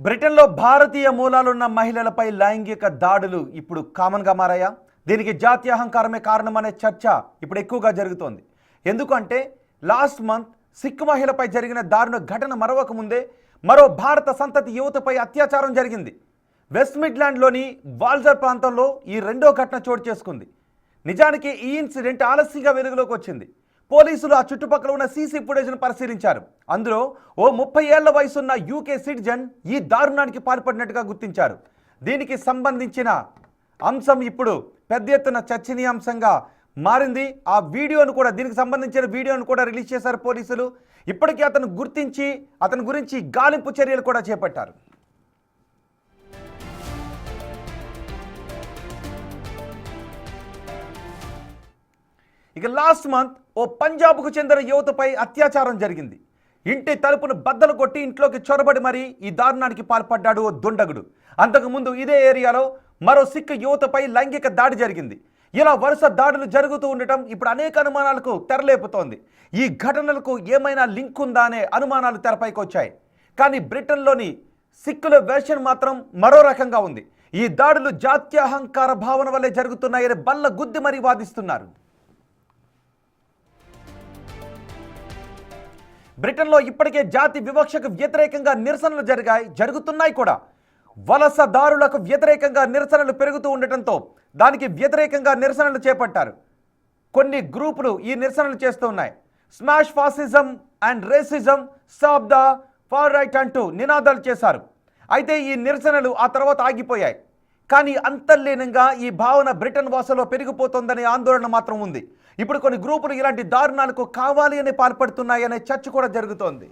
బ్రిటన్లో భారతీయ మూలాలున్న మహిళలపై లైంగిక దాడులు ఇప్పుడు కామన్గా మారాయా? దీనికి జాతీయ అహంకారమే కారణమనే చర్చ ఇప్పుడు ఎక్కువగా జరుగుతోంది. ఎందుకంటే లాస్ట్ మంత్ సిక్ మహిళపై జరిగిన దారుణ ఘటన మరవక ముందే మరో భారత సంతతి యువతపై అత్యాచారం జరిగింది. వెస్ట్ మిడ్లాండ్లోని వాల్జర్ ప్రాంతంలో ఈ రెండో ఘటన చోటు చేసుకుంది. నిజానికి ఈ ఇన్సిడెంట్ ఆలస్యంగా వెలుగులోకి వచ్చింది. పోలీసులు ఆ చుట్టుపక్కల ఉన్న సీసీ ఫుటేజ్ను పరిశీలించారు. అందులో ఓ 30 ఏళ్ల వయసున్న యూకే సిటిజన్ ఈ దారుణానికి పాల్పడినట్టుగా గుర్తించారు. దీనికి సంబంధించిన అంశం ఇప్పుడు పెద్ద ఎత్తున చర్చనీయాంశంగా మారింది. ఆ వీడియోను కూడా దీనికి సంబంధించిన వీడియోను కూడా రిలీజ్ చేశారు పోలీసులు. ఇప్పటికీ అతను గుర్తించి అతని గురించి గాలింపు చర్యలు కూడా చేపట్టారు. ఇక లాస్ట్ మంత్ ఓ పంజాబ్కు చెందిన యువతపై అత్యాచారం జరిగింది. ఇంటి తలుపును బద్దలు కొట్టి ఇంట్లోకి చొరబడి మరీ ఈ దారుణానికి పాల్పడ్డాడు ఓ దుండగుడు. అంతకుముందు ఇదే ఏరియాలో మరో సిక్ యువతపై లైంగిక దాడి జరిగింది. ఇలా వరుస దాడులు జరుగుతూ ఉండటం ఇప్పుడు అనేక అనుమానాలకు తెరలేపుతోంది. ఈ ఘటనలకు ఏమైనా లింక్ ఉందా అనే అనుమానాలు తెరపైకి వచ్చాయి. కానీ బ్రిటన్లోని సిక్కుల వెర్షన్ మాత్రం మరో రకంగా ఉంది. ఈ దాడులు జాతీయ అహంకార భావన వల్లే జరుగుతున్నాయని బల్ల గుద్ది మరీ వాదిస్తున్నారు. బ్రిటన్లో ఇప్పటికే జాతి వివక్షకు వ్యతిరేకంగా నిరసనలు జరుగుతున్నాయి కూడా. వలసదారులకు వ్యతిరేకంగా నిరసనలు పెరుగుతూ ఉండటంతో దానికి వ్యతిరేకంగా నిరసనలు చేపట్టారు. కొన్ని గ్రూపులు ఈ నిరసనలు చేస్తూ ఉన్నాయి. Smash fascism and racism, stop the far right అంటూ నినాదాలు చేశారు. అయితే ఈ నిరసనలు ఆ తర్వాత ఆగిపోయాయి. కానీ అంతర్లీనంగా ఈ భావన బ్రిటన్ వాసులో పెరిగిపోతుందనే ఆందోళన మాత్రం ఉంది. ఇప్పుడు కొన్ని గ్రూపులు ఇలాంటి దారుణాలకు కావాలి అని పాల్పడుతున్నాయనే చర్చ కూడా జరుగుతోంది.